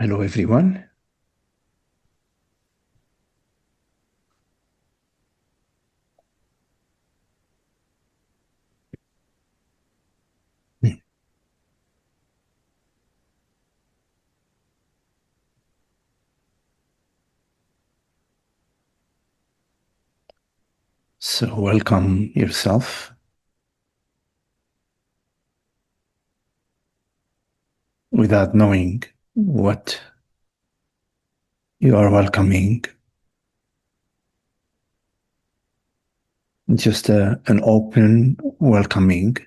Hello, everyone. So, welcome yourself without knowing what you are welcoming. Just an open welcoming,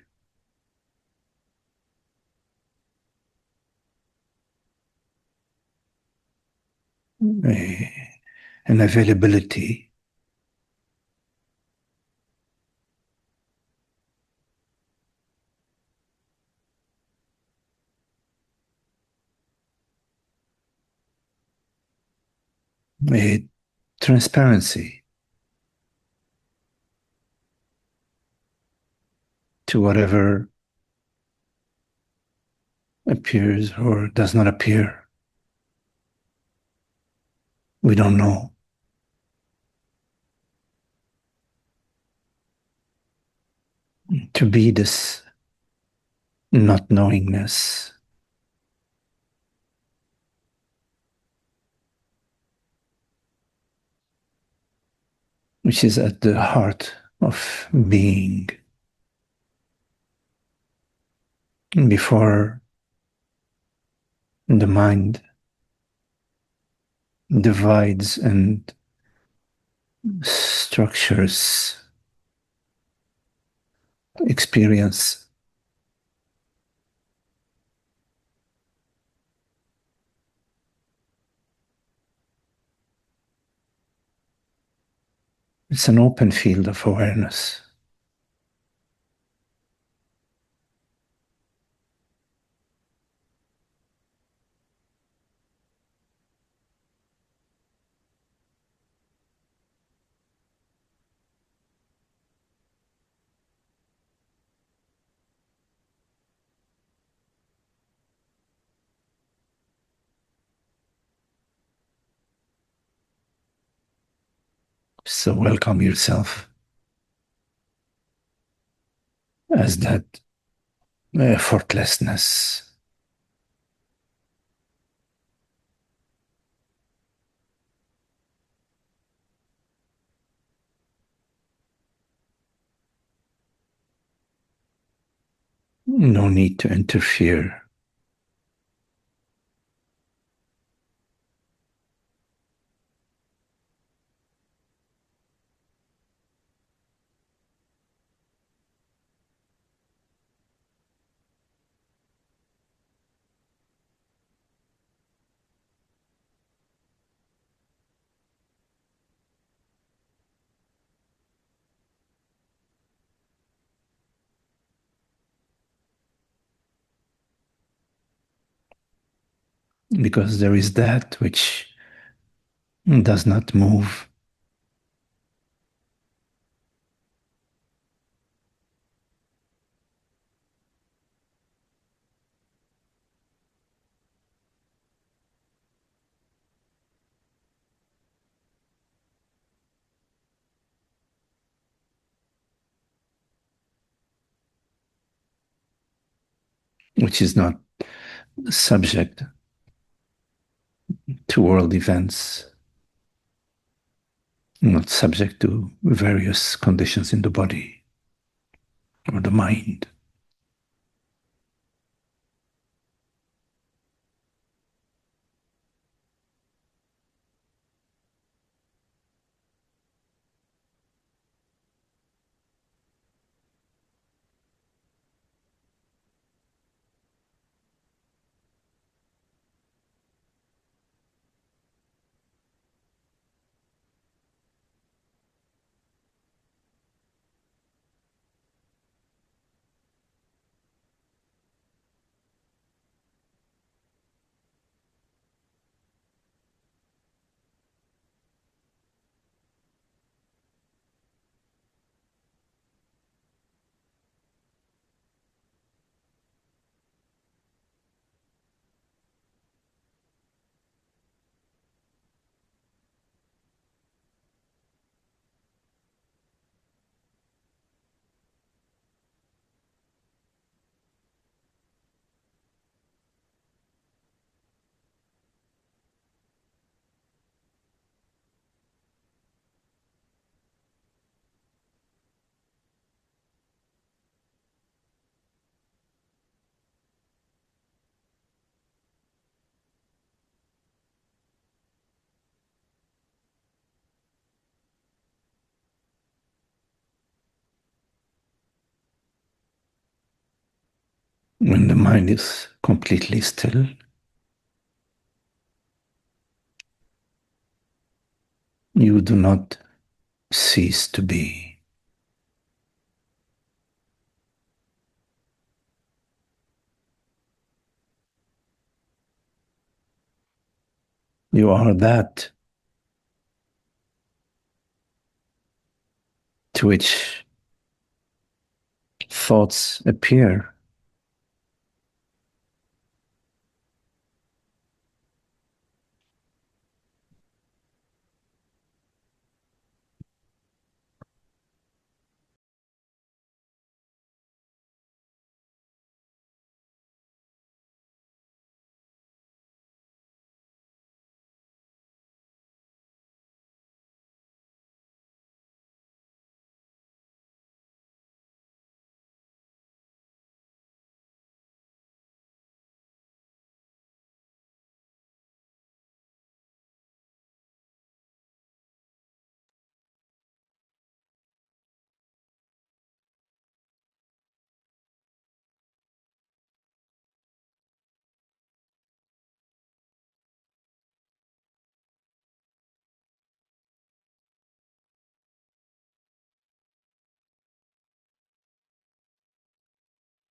a, an availability, a transparency to whatever appears or does not appear. We don't know. To be this not knowingness, which is at the heart of being. Before the mind divides and structures experience. It's an open field of awareness. So welcome yourself as that effortlessness, no need to interfere, because there is that which does not move, which is not subject to world events, not subject to various conditions in the body or the mind. When the mind is completely still, you do not cease to be. You are that to which thoughts appear.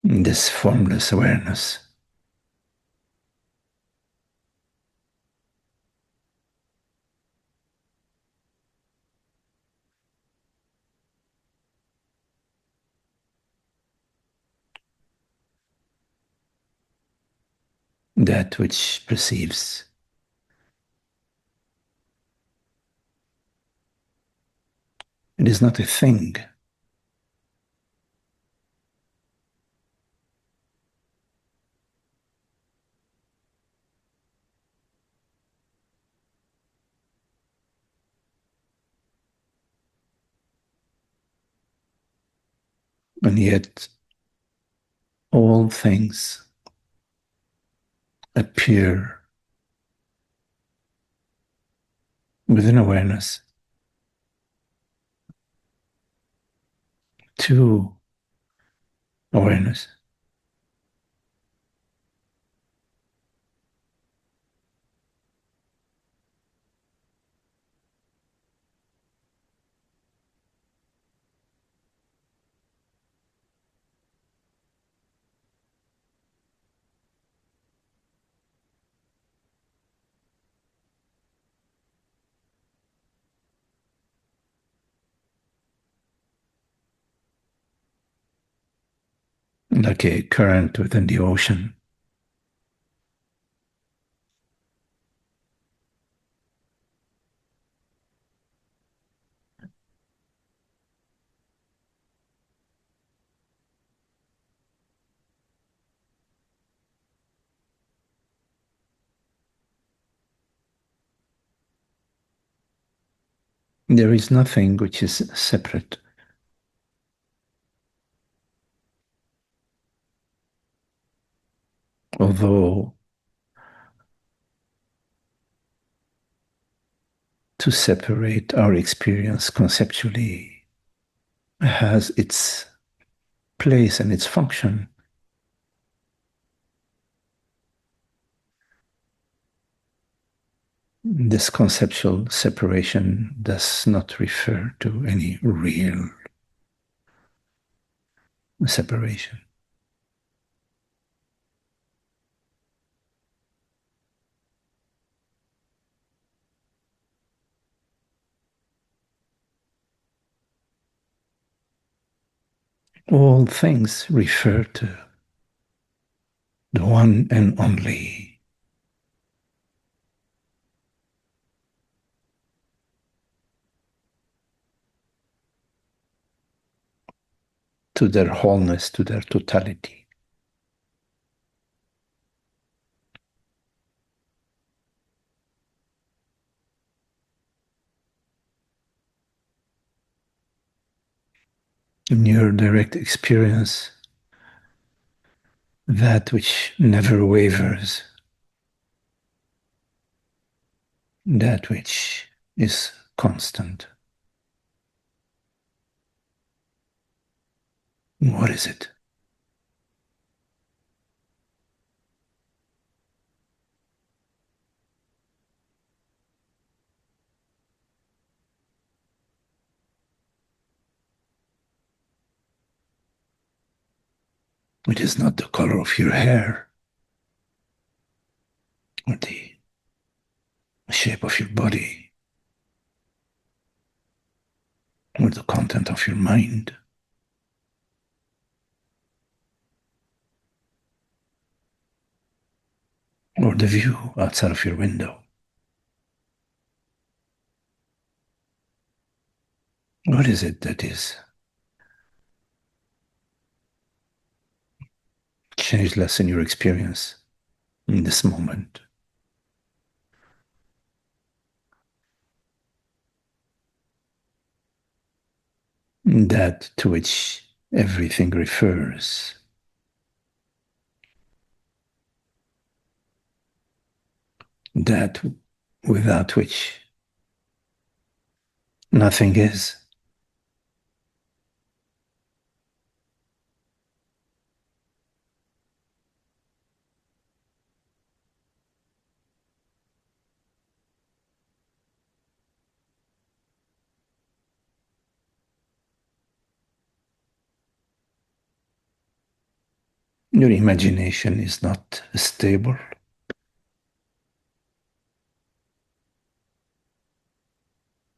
This formless awareness. That which perceives. It is not a thing. And yet all things appear within awareness to awareness. Like a current within the ocean. There is nothing which is separate. Although to separate our experience conceptually has its place and its function, this conceptual separation does not refer to any real separation. All things refer to the one and only, to their wholeness, to their totality. In your direct experience, that which never wavers, that which is constant. What is it? It is not the color of your hair or the shape of your body or the content of your mind or the view outside of your window. What is it that is changeless in your experience in this moment? That to which everything refers, that without which nothing is. Your imagination is not stable.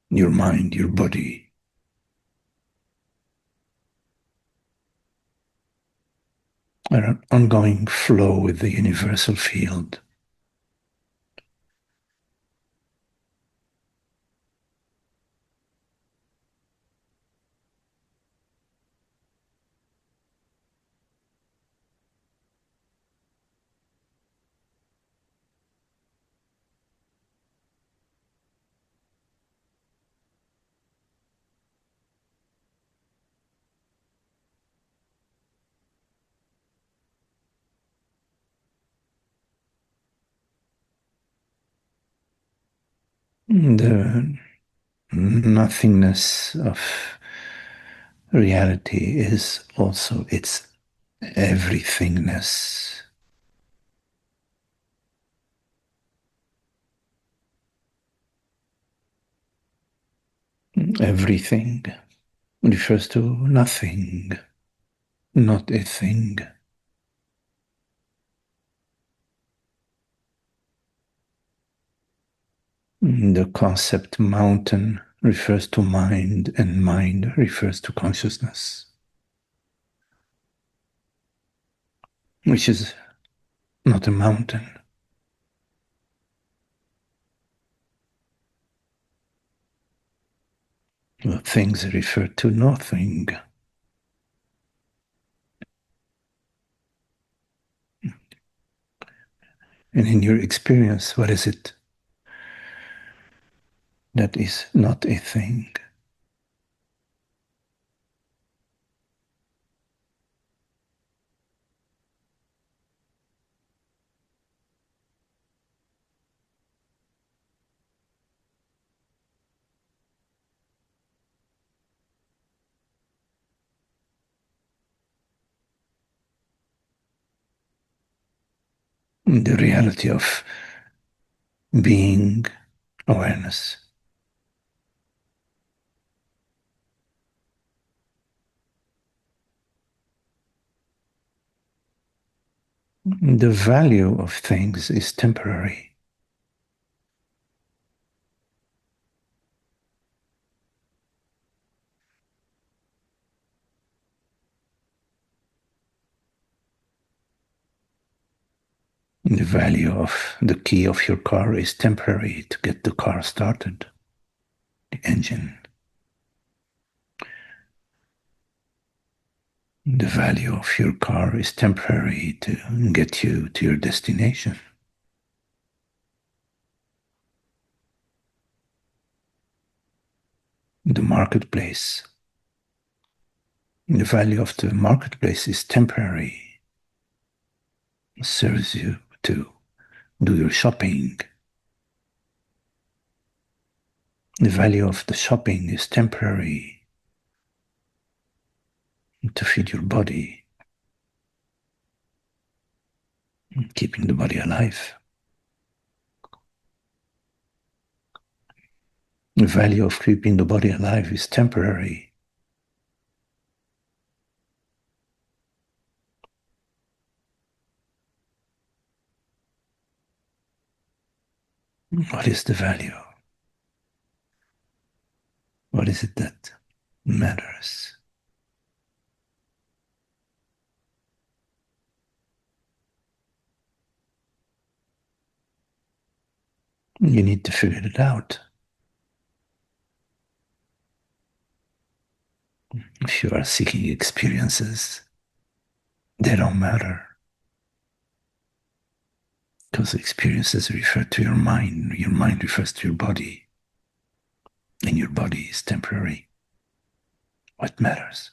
Your mind, your body are an ongoing flow with the universal field. The nothingness of reality is also its everythingness. Everything refers to nothing, not a thing. The concept mountain refers to mind, and mind refers to consciousness, which is not a mountain. The things refer to nothing. And in your experience, what is it that is not a thing? The reality of being awareness. The value of things is temporary. The value of the key of your car is temporary to get the car started, the engine. The value of your car is temporary to get you to your destination. The marketplace. The value of the marketplace is temporary. It serves you to do your shopping. The value of the shopping is temporary to feed your body, keeping the body alive. The value of keeping the body alive is temporary What is the value? What is it that matters? You need to figure it out. If you are seeking experiences, they don't matter because experiences refer to your mind. Your mind refers to your body, and your body is temporary. What matters?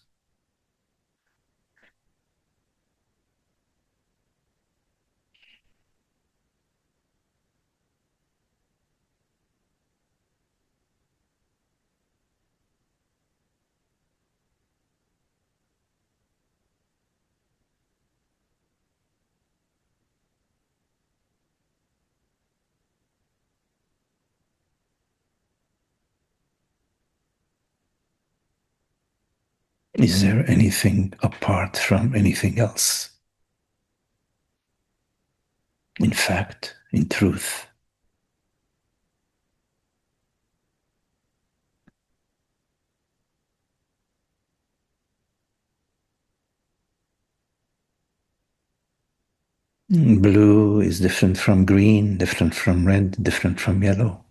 Is there anything apart from anything else? In fact, in truth, blue is different from green, different from red, different from yellow,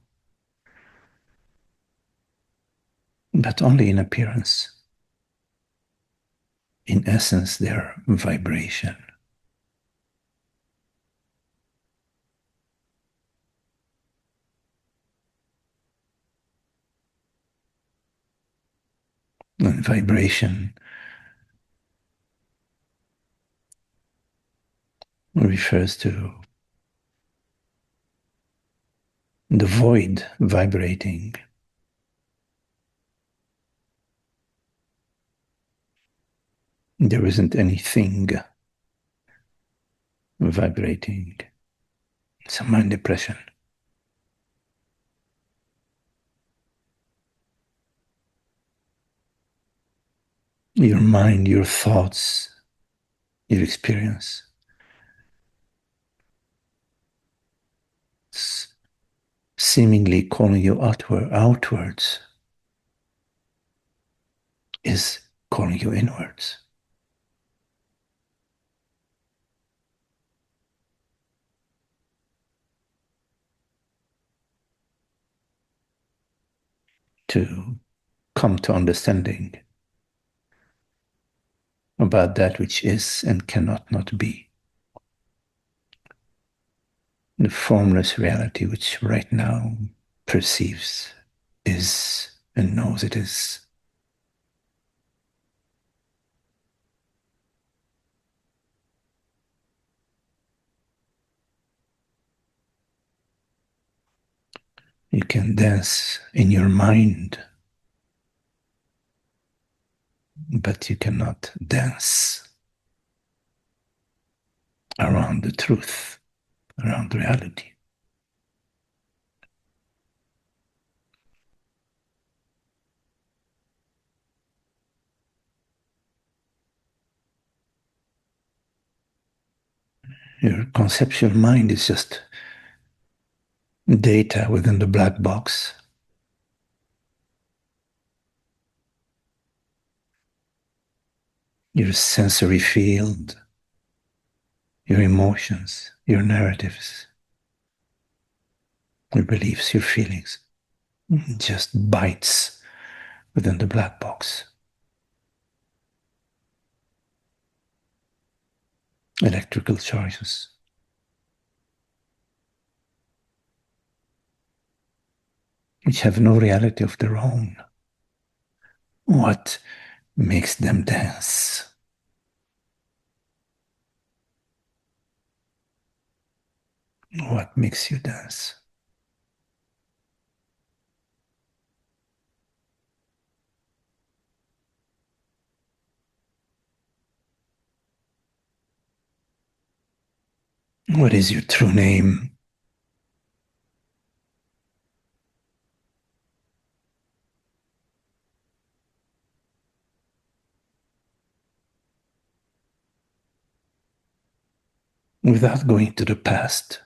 but only in appearance. In essence, they're vibration. And vibration refers to the void vibrating. There isn't anything vibrating. It's a mind depression. Your mind, your thoughts, your experience, seemingly calling you outwards is calling you inwards. To come to understanding about that which is and cannot not be. The formless reality which right now perceives is and knows it is. You can dance in your mind, but you cannot dance around the truth, around reality. Your conceptual mind is just data within the black box. Your sensory field, your emotions, your narratives, your beliefs, your feelings, just bytes within the black box. Electrical charges, which have no reality of their own. What makes them dance? What makes you dance? What is your true name? Without going to the past,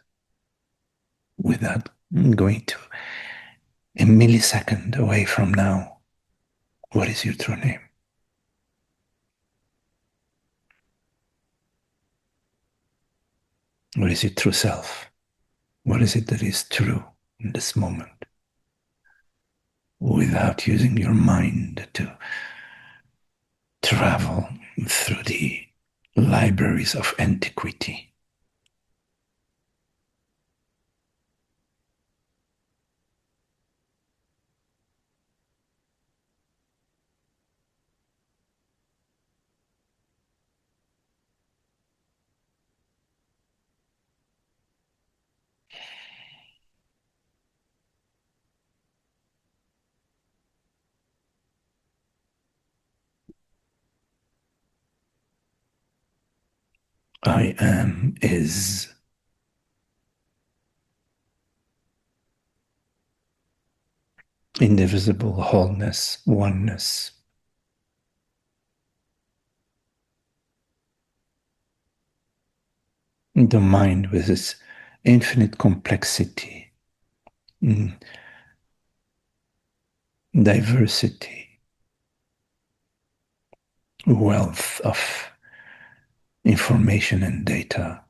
without Going to a millisecond away from now. What is your true name? What is your true self? What is it that is true in this moment? Without using your mind to travel through the libraries of antiquity. I am is indivisible wholeness, oneness. The mind with its infinite complexity, diversity, wealth of information and data,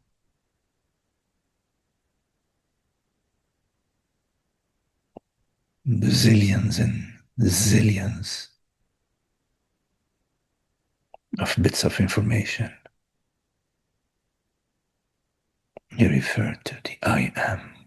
the zillions and zillions of bits of information. You refer to the I am.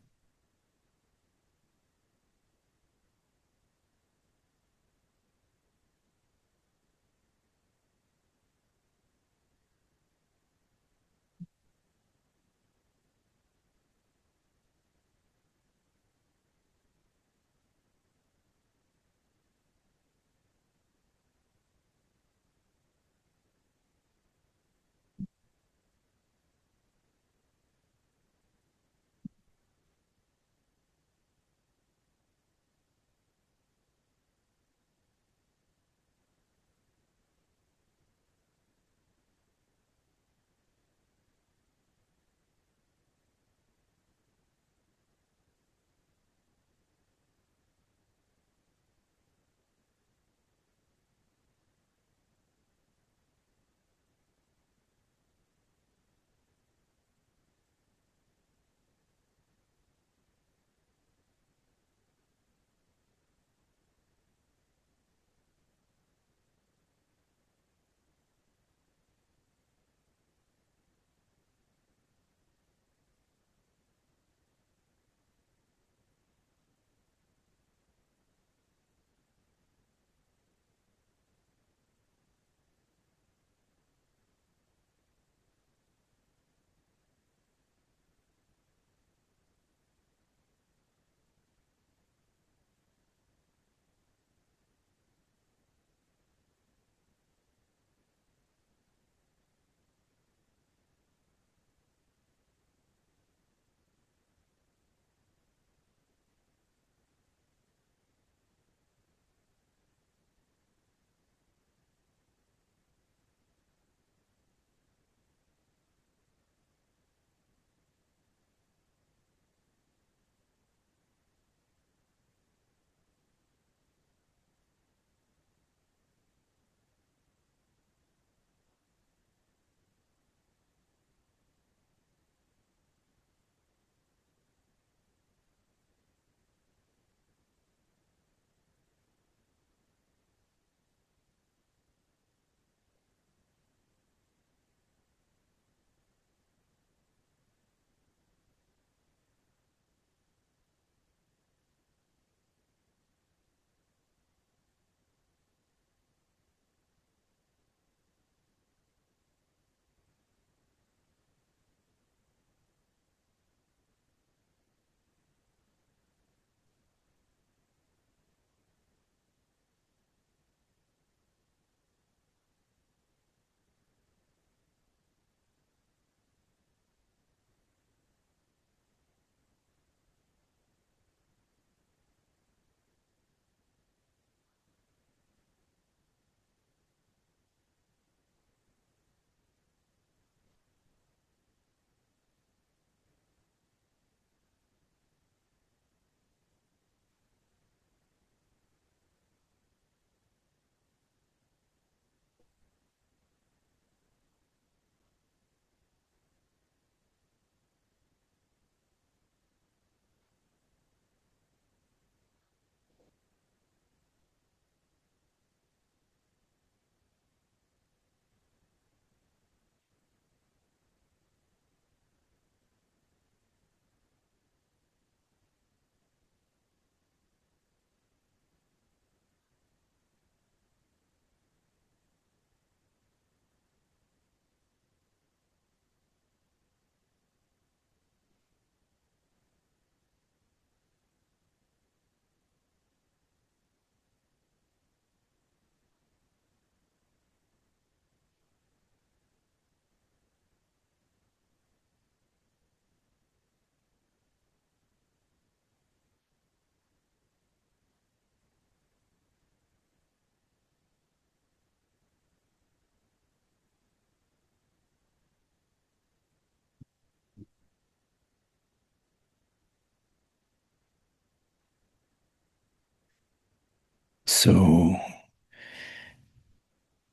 So,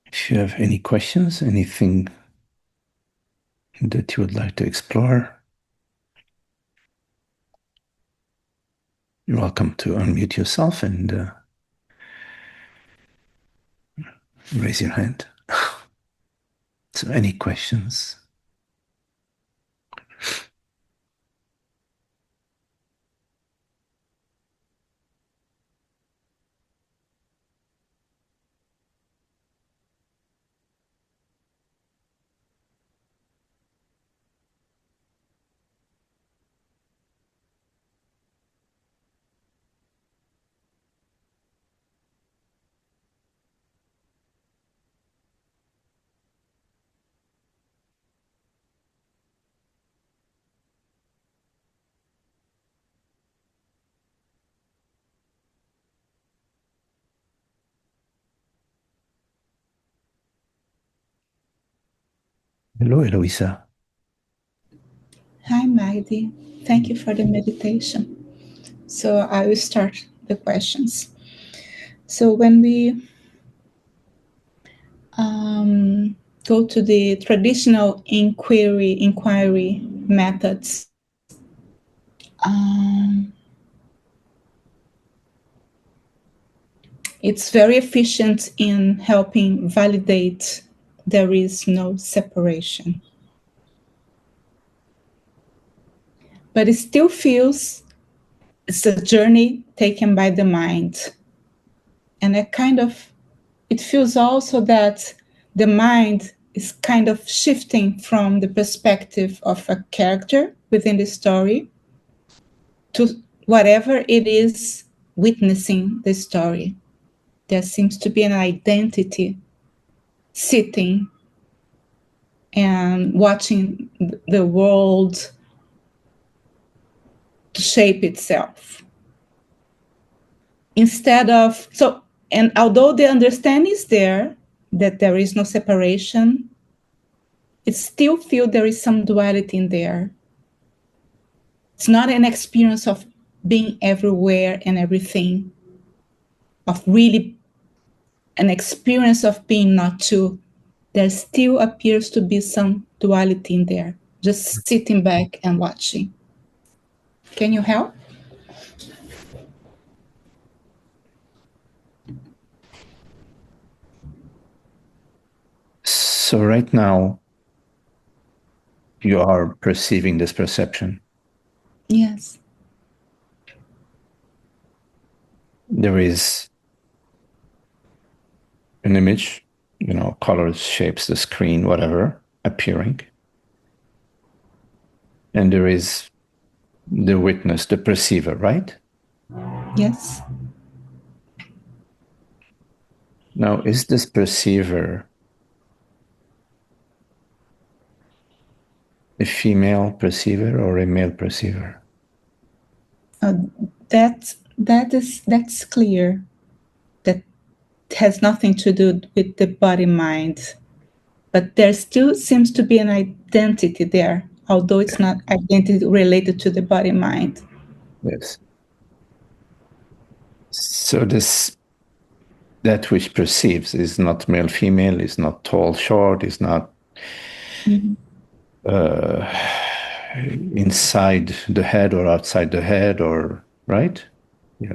if you have any questions, anything that you would like to explore, you're welcome to unmute yourself and raise your hand. So, any questions? Hello, Eloisa. Hi, Magdi. Thank you for the meditation. So I will start the questions. So when we go to the traditional inquiry methods, it's very efficient in helping validate there is no separation. But it still feels it's a journey taken by the mind. And it feels also that the mind is kind of shifting from the perspective of a character within the story to whatever it is witnessing the story. There seems to be an identity sitting and watching the world to shape itself. And although the understanding is there that there is no separation, it still feels there is some duality in there. It's not an experience of being everywhere and everything, of really an experience of being not two. There still appears to be some duality in there, just sitting back and watching. Can you help? So, right now, you are perceiving this perception. Yes. There is an image, colors, shapes, the screen, whatever, appearing. And there is the witness, the perceiver, right? Yes. Now, is this perceiver a female perceiver or a male perceiver? That's clear. That has nothing to do with the body mind. But there still seems to be an identity there, although it's not identity related to the body mind. Yes. So that which perceives is not male, female, is not tall, short, is not inside the head or outside the head, or right?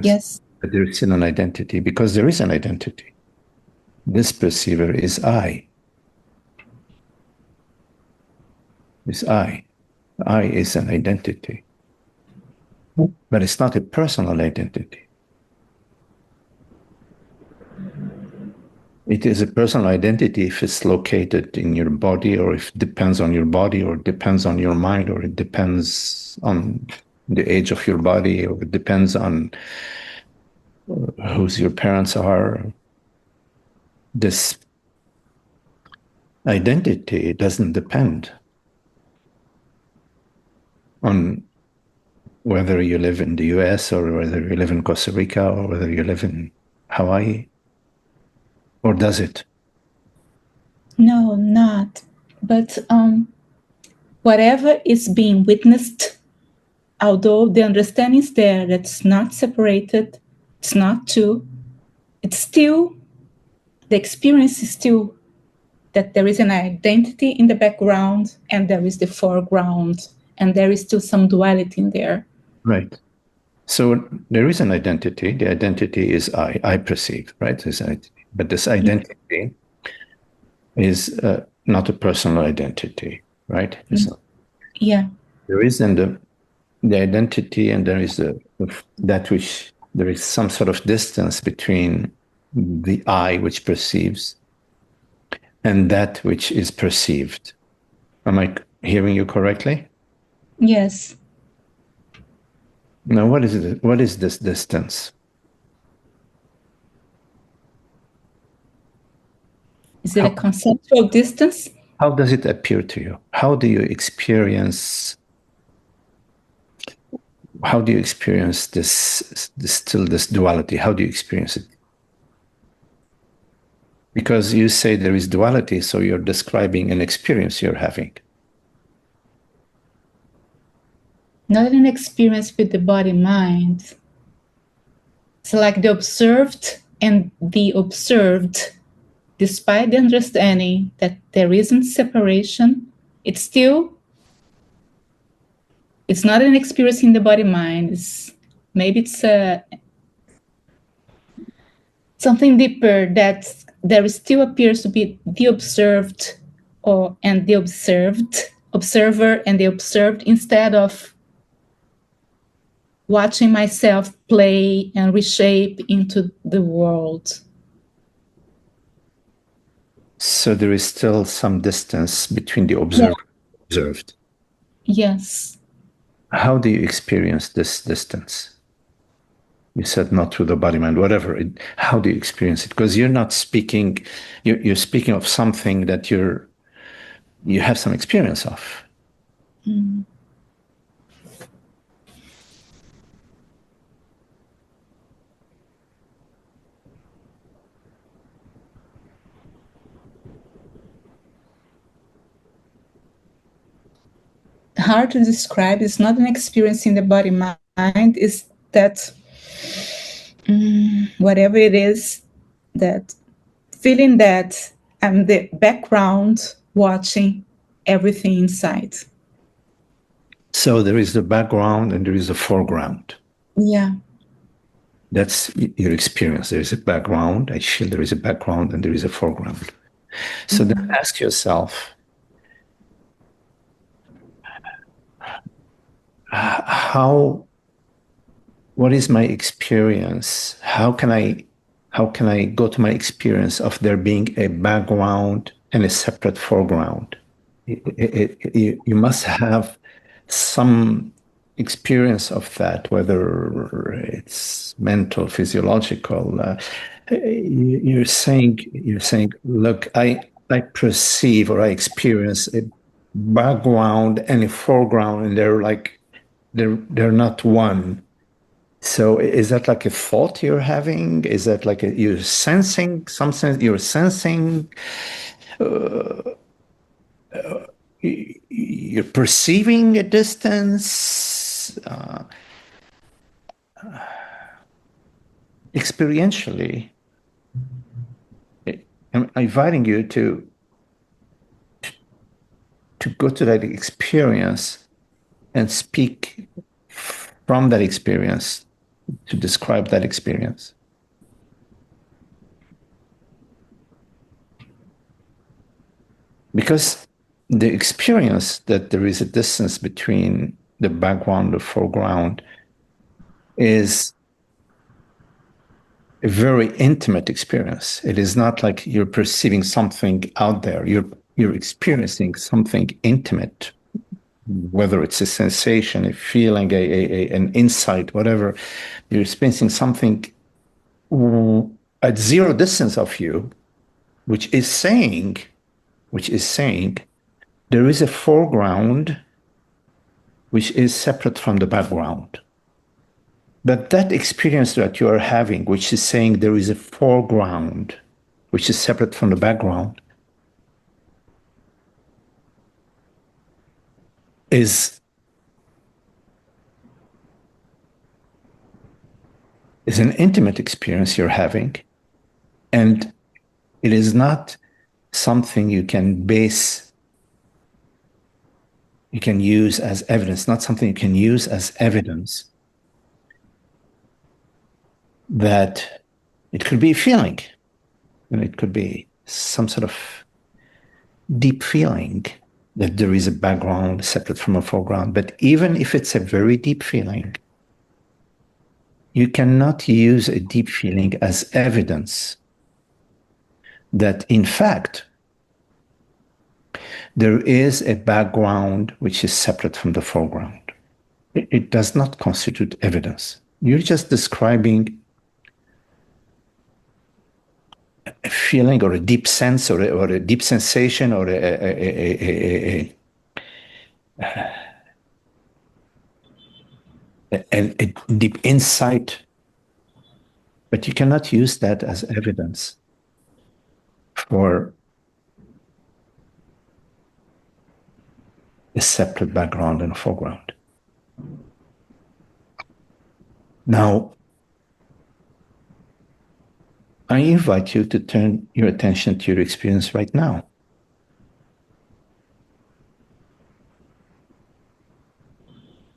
Yes. But there is still an identity, because there is an identity. This perceiver is I. Is I. I is an identity. But it's not a personal identity. It is a personal identity if it's located in your body, or if it depends on your body, or it depends on your mind, or it depends on the age of your body, or it depends on whose your parents are. This identity doesn't depend on whether you live in the US or whether you live in Costa Rica or whether you live in Hawaii, or does it? No, not. But whatever is being witnessed, although the understanding is there, that's not separated, it's not two, it's still, the experience is still that there is an identity in the background and there is the foreground, and there is still some duality in there. Right. So there is an identity. The identity is I perceive, right? But this identity is not a personal identity, right? Yeah. There is the identity, and there is that which there is some sort of distance between the I which perceives and that which is perceived. Am I hearing you correctly? Yes. Now, what is it? What is this distance? Is it a conceptual distance? How does it appear to you? How do you experience? How do you experience this duality? How do you experience it? Because you say there is duality, so you're describing an experience you're having. Not an experience with the body-mind. It's like the observed and the observed, despite the understanding that there isn't separation, it's not an experience in the body-mind. Maybe it's something deeper, that there still appears to be the observed and the observer and the observed, instead of watching myself play and reshape into the world. So there is still some distance between the observer and observed. Yes. How do you experience this distance? You said not through the body mind, whatever. How do you experience it? Because you're not speaking, you're speaking of something that you have some experience of. Mm. Hard to describe. It's not an experience in the body mind. Is that whatever it is, that feeling that I'm the background watching everything inside. So there is the background and there is the foreground. Yeah. That's your experience. There is a background. I feel there is a background and there is a foreground. So then ask yourself, what is my experience? How can I go to my experience of there being a background and a separate foreground? You must have some experience of that, whether it's mental, physiological. You're saying, look, I perceive or I experience a background and a foreground, and they're not one. So is that like a thought you're having? Is that like you're sensing some sense? You're sensing. You're perceiving a distance. Experientially, I'm inviting you to go to that experience and speak from that experience to describe that experience. Because the experience that there is a distance between the background and the foreground is a very intimate experience. It is not like you're perceiving something out there. You're experiencing something intimate, whether it's a sensation, a feeling, an insight, whatever. You're experiencing something at zero distance of you, which is saying there is a foreground which is separate from the background. But that experience that you are having, which is saying there is a foreground which is separate from the background, is an intimate experience you're having. And it is not something you can use as evidence, not something you can use as evidence that it could be a feeling, and it could be some sort of deep feeling that there is a background separate from a foreground. But even if it's a very deep feeling, you cannot use a deep feeling as evidence that, in fact, there is a background which is separate from the foreground. It does not constitute evidence. You're just describing a feeling or a deep sense or a deep sensation or a deep insight, but you cannot use that as evidence for a separate background and a foreground. Now, I invite you to turn your attention to your experience right now.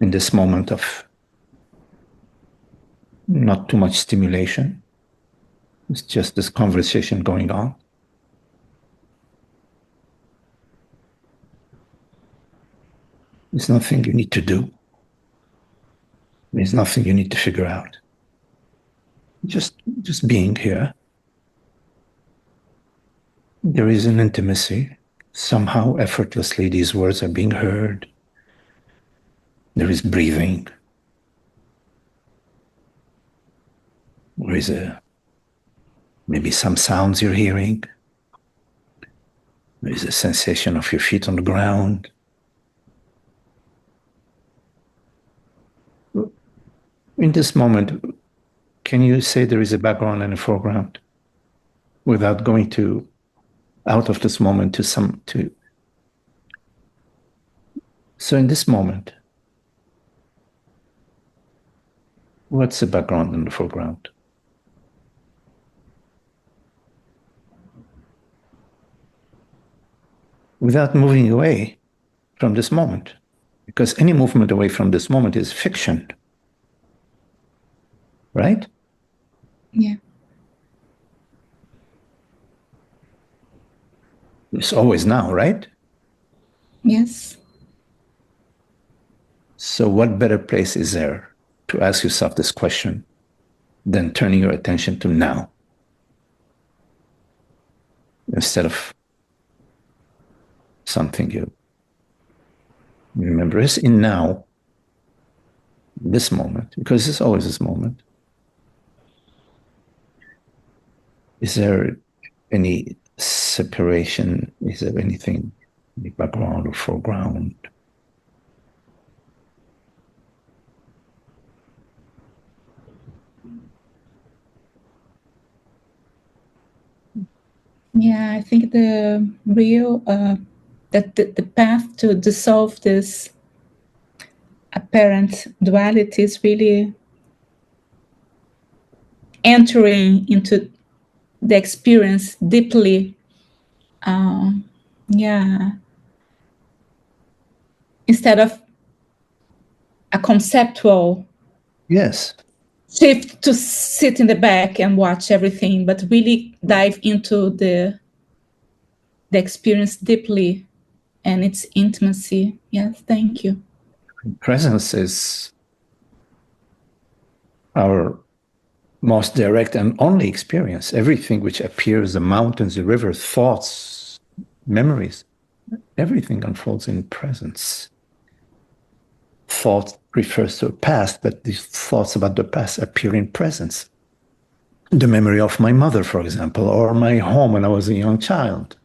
In this moment of not too much stimulation, it's just this conversation going on. There's nothing you need to do. There's nothing you need to figure out. Just being here. There is an intimacy. Somehow, effortlessly, these words are being heard. There is breathing. There is maybe some sounds you're hearing. There is a sensation of your feet on the ground. In this moment, can you say there is a background and a foreground without going out of this moment to so in this moment, what's the background and the foreground? Without moving away from this moment, because any movement away from this moment is fiction, right? Yeah. It's always now, right? Yes. So what better place is there to ask yourself this question than turning your attention to now instead of something you remember? Is in now, this moment, because it's always this moment. Is there any separation? Is there anything in the background or foreground? Yeah, I think the real that the path to dissolve this apparent duality is really entering into the experience deeply. Yeah, instead of a conceptual Yes. shift to sit in the back and watch everything, but really dive into the experience deeply and its intimacy. Yes, thank you. Presence is our most direct and only experience. Everything which appears, the mountains, the rivers, thoughts, memories, everything unfolds in presence. Thought refers to a past, but these thoughts about the past appear in presence. The memory of my mother, for example, or my home when I was a young child.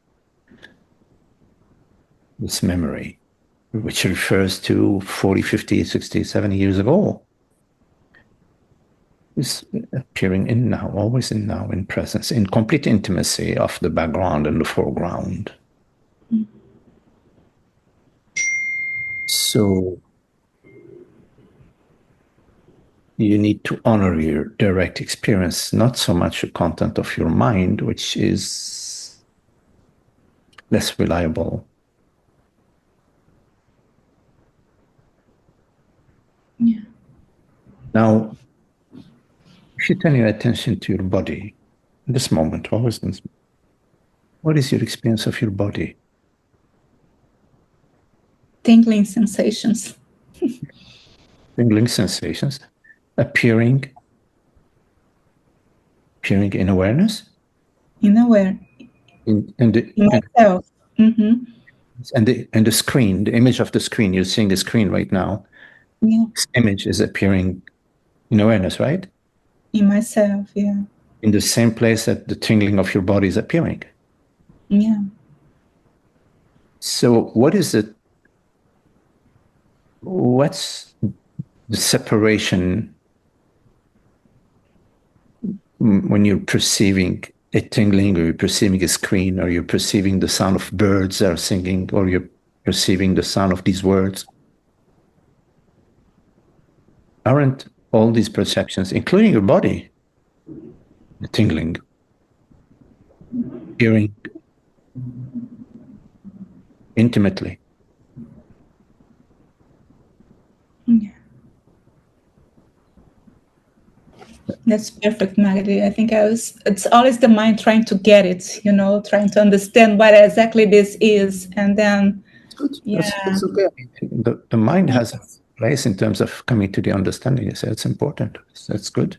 This memory, which refers to 40, 50, 60, 70 years ago, is appearing in now, always in now, in presence, in complete intimacy of the background and the foreground. So you need to honor your direct experience, not so much the content of your mind, which is less reliable. Yeah. Now, if you turn your attention to your body, in this moment, always in this, what is your experience of your body? Tingling sensations. Tingling sensations appearing in awareness? In aware. In Myself. Mm-hmm. and the screen, the image of the screen, you're seeing the screen right now. Yeah. This image is appearing in awareness, right? In myself, yeah. In the same place that the tingling of your body is appearing. Yeah. So what is it? What's the separation when you're perceiving a tingling, or you're perceiving a screen, or you're perceiving the sound of birds that are singing, or you're perceiving the sound of these words? Aren't all these perceptions, including your body, the tingling, hearing intimately? Yeah. That's perfect, Maggie. I think it's always the mind trying to get it, trying to understand what exactly this is. And then, It's good. yeah. That's okay. I mean, the mind has a place in terms of coming to the understanding. So it's important. So that's good.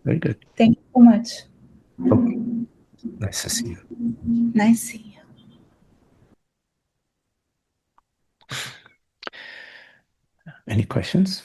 Very good. Thank you so much. Okay. Nice to see you. Nice seeing you. Any questions?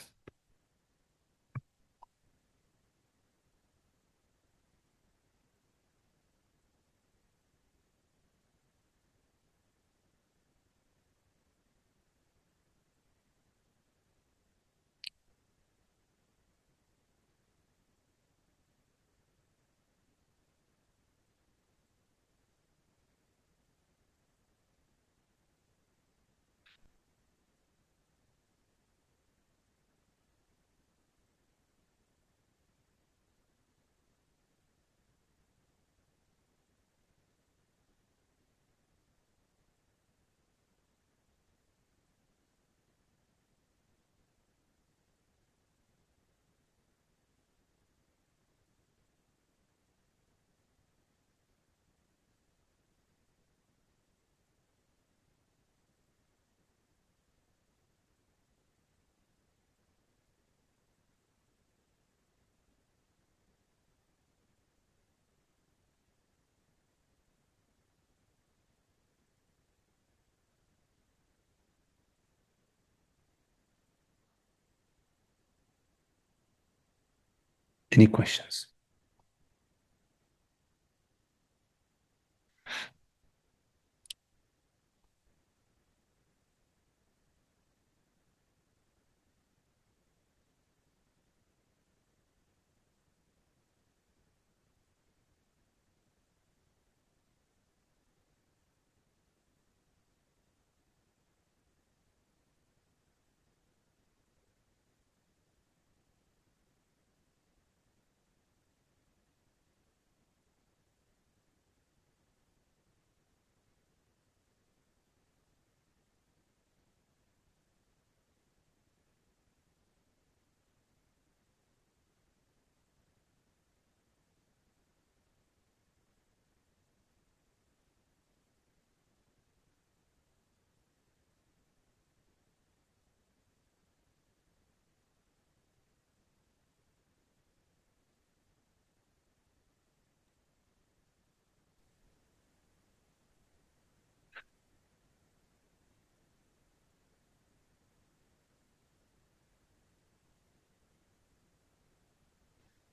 Any questions?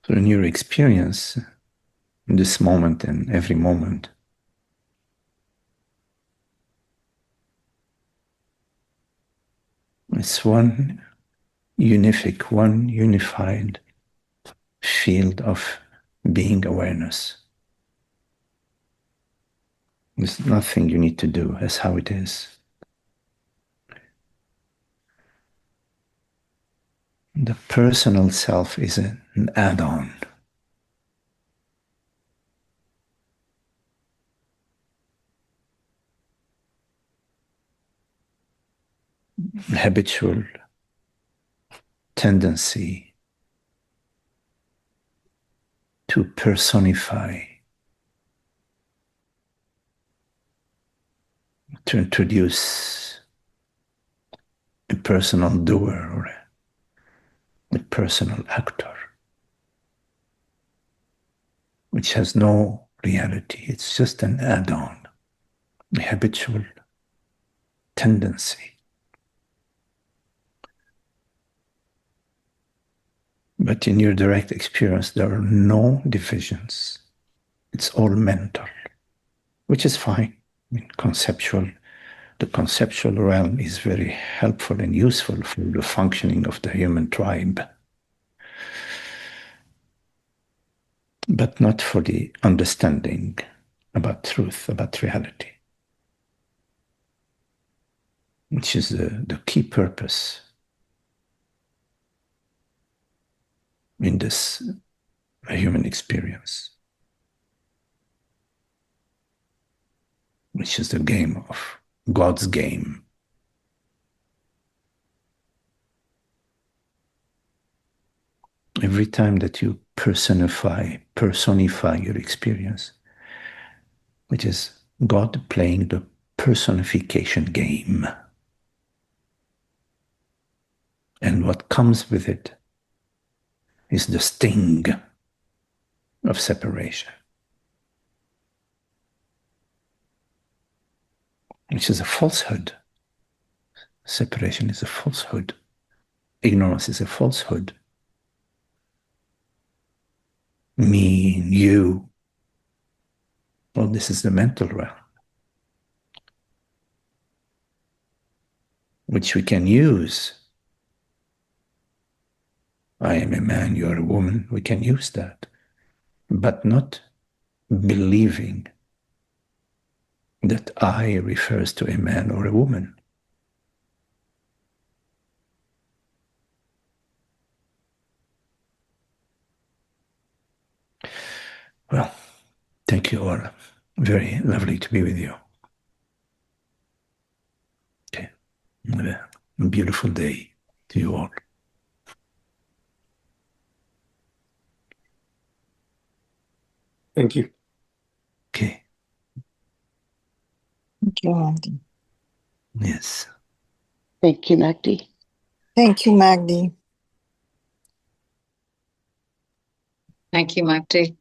So in your experience, in this moment and every moment, it's one unified field of being awareness. There's nothing you need to do. That's how it is. The personal self is an add-on. Habitual tendency to personify, to introduce a personal doer or a personal actor, which has no reality. It's just an add-on, a habitual tendency. But in your direct experience, there are no divisions. It's all mental, which is fine. I mean, the conceptual realm is very helpful and useful for the functioning of the human tribe, but not for the understanding about truth, about reality, which is the key purpose in this human experience, which is the game of God's game. Every time that you personify your experience, which is God playing the personification game. And what comes with it is the sting of separation, which is a falsehood. Separation is a falsehood. Ignorance is a falsehood. Me, you. Well, this is the mental realm, which we can use. I am a man, you are a woman. We can use that, but not believing that I refers to a man or a woman. Well, thank you all. Very lovely to be with you. Okay. Have a beautiful day to you all. Thank you. Okay. Thank you, Magdi. Yes. Thank you, Magdi. Thank you, Magdi. Thank you, Magdi.